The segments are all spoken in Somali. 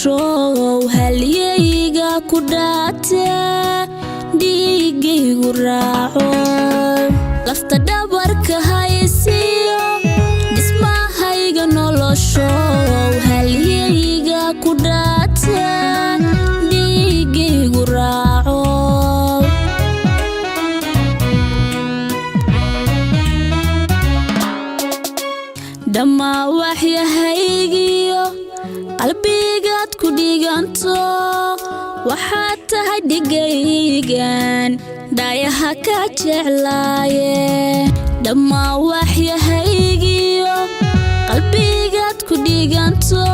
nolosho halyayga ku dhaate dhiigaygu raaco lafta dhabarka haysiyo dhismahayga nolosho halyayga ku dhaate dhiigaygu raaco dhamma waxyahaygiyo qalbigaad ku dhiganto waxaad tahay dhigaygan dhayaha ka jeclaaye dhamma waxyahaygiyo qalbigaad ku dhiganto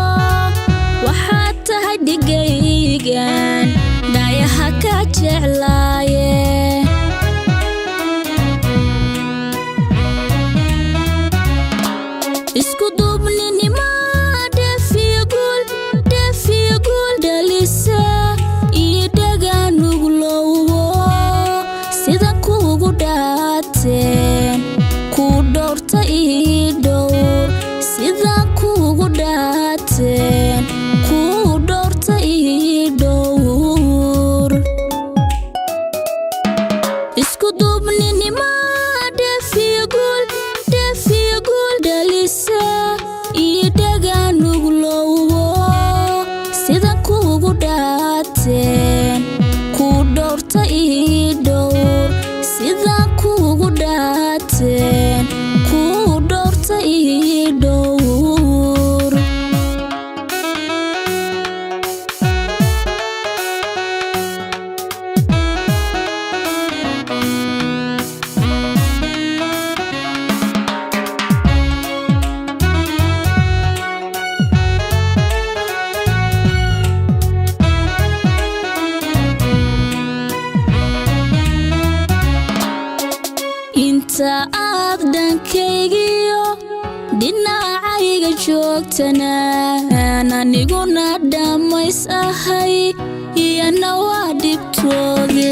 waxaad tahay dhigaygan dhayaha ka jeclaaye isku duubninima ku dhowrta ii dhowr sida kuugu dhaateen ku dhowrta ii dhowr isku duubninima dheefiyo guul dhalisa ii dhagaanuglowo sida kuugu dhaateen ku dhowrta ii dhowr sida kuugu dhaateen ku dhowrta ii dhowr inta aad dhankaygiyo dhinacayga joogtana aniguna dhammays ahay iyana waa dhibtoode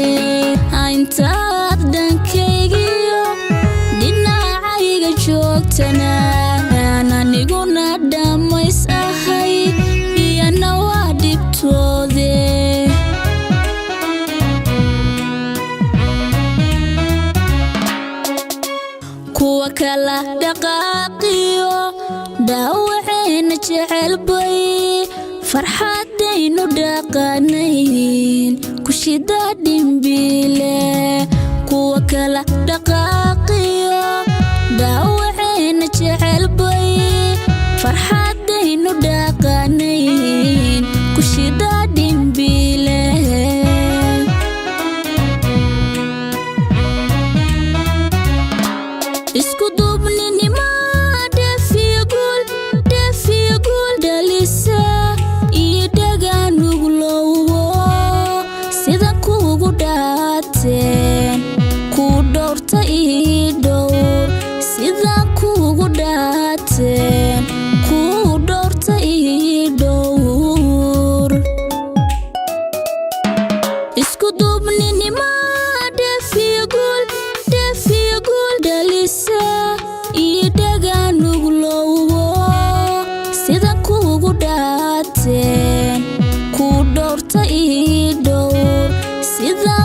inta aad dhankaygiyo dhinacayga joogtana aniguna dhammays ahay iyana waa dhibtoode kuwa kala dhaqaaqiyo dhaawacayna jecelbay farxadaynu dhaqanayn ku shida dhimbiile kuwa kala dhaqaaqiyo dhaawacayna jecelbay farxadaynu dhaqanayn ku shida dhimbiile isku duubninima dheefiyo guul dhalisa ii dhagaanuglowo sida kuugu dhaateen ku dhowrta ii dhowr sida kuugu dhaateen ku dhowrta ii dhowr isku duubninima dheefiyo guul dhalisa ii dhagaanuglowo sida kuugu dhaateen ku dhowrta ii dhowr sida